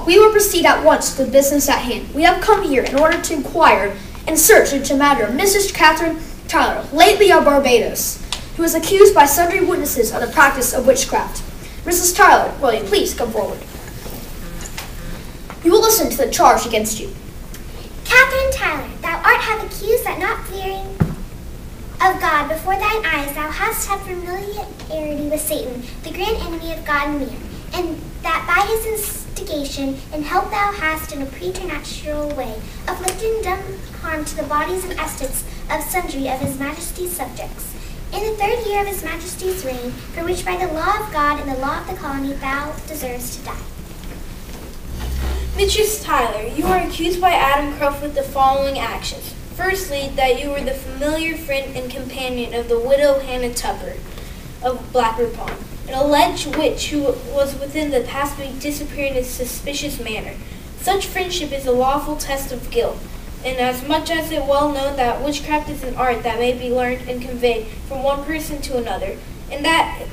we will proceed at once to the business at hand. We have come here in order to inquire and search into the matter of Mrs. Catherine Tyler, lately of Barbados, who is accused by sundry witnesses of the practice of witchcraft. Mrs. Tyler, will you please come forward? You will listen to the charge against you. Catherine Tyler, thou art have accused that not fearing of God before thine eyes thou hast had familiarity with Satan, the grand enemy of God and man, and that by his instigation and help thou hast in a preternatural way afflicted and done harm to the bodies and estates of sundry of his majesty's subjects. In the 3rd year of his majesty's reign, for which by the law of God and the law of the colony thou deservest to die. Mistress Tyler, you are accused by Adam Croft with the following actions. Firstly, that you were the familiar friend and companion of the widow Hannah Tupper of Blackbird Pond, an alleged witch who was within the past week disappeared in a suspicious manner. Such friendship is a lawful test of guilt, and as much as it well known that witchcraft is an art that may be learned and conveyed from one person to another, and that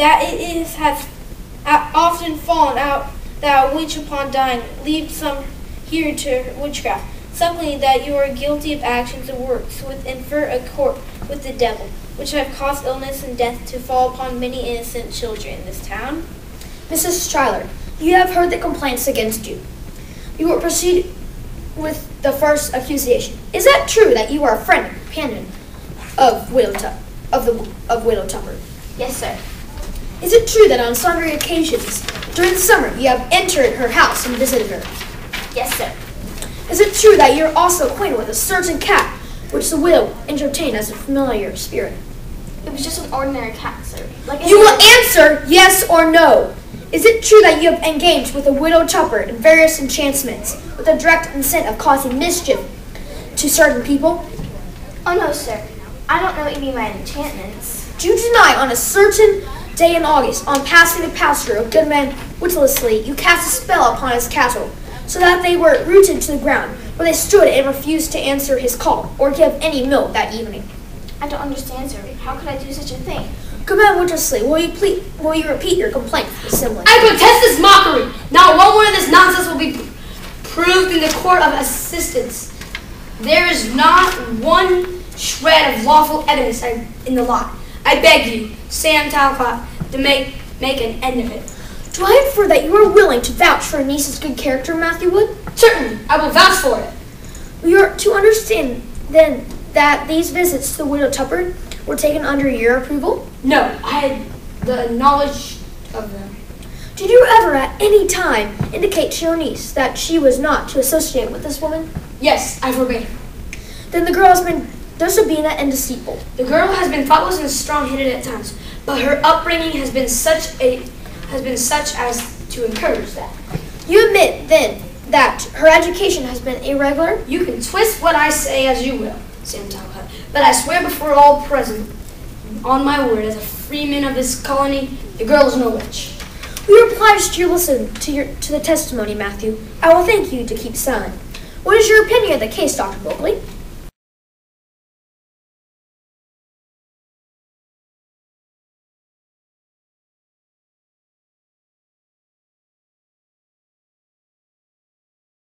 has often fallen out that a witch upon dying leaves some here to witchcraft. Secondly, that you are guilty of actions and works which infer a accord with the devil, which have caused illness and death to fall upon many innocent children in this town. Mrs. Tyler, you have heard the complaints against you. We will proceed with the first accusation. Is that true that you are a friend and companion of Widow Tupper? Yes, sir. Is it true that on sundry occasions during the summer you have entered her house and visited her? Yes, sir. Is it true that you are also acquainted with a certain cat which the widow entertained as a familiar spirit? It was just an ordinary cat, sir. You will answer yes or no. Is it true that you have engaged with a widow Tupper in various enchantments with the direct intent of causing mischief to certain people? Oh, no, sir. I don't know what you mean by enchantments. Do you deny on a certain day in August, on passing the pasture of Goodman witlessly, you cast a spell upon his cattle, so that they were rooted to the ground, where they stood and refused to answer his call or give any milk that evening? I don't understand, sir. How could I do such a thing? Goodman witlessly, will you repeat your complaint to the assembly? I protest this mockery. Not one word of this nonsense will be proved in the court of assistance. There is not one shred of lawful evidence in the lot. I beg you, Sam Talcott, to make an end of it. Do I infer that you are willing to vouch for a niece's good character, Matthew Wood? Certainly, I will vouch for it. We are to understand, then, that these visits to the widow Tupper were taken under your approval? No, I had the knowledge of them. Did you ever at any time indicate to your niece that she was not to associate with this woman? Yes, I forbade her. Then the girl has been disobedient and deceitful. The girl has been thoughtless and strong-headed at times, but her upbringing has been such as to encourage that. You admit, then, that her education has been irregular? You can twist what I say as you will, Sam Talcott, but I swear before all present, on my word as a freeman of this colony, the girl is no witch. We are obliged to listen to the testimony, Matthew. I will thank you to keep silent. What is your opinion of the case, Dr. Bogley?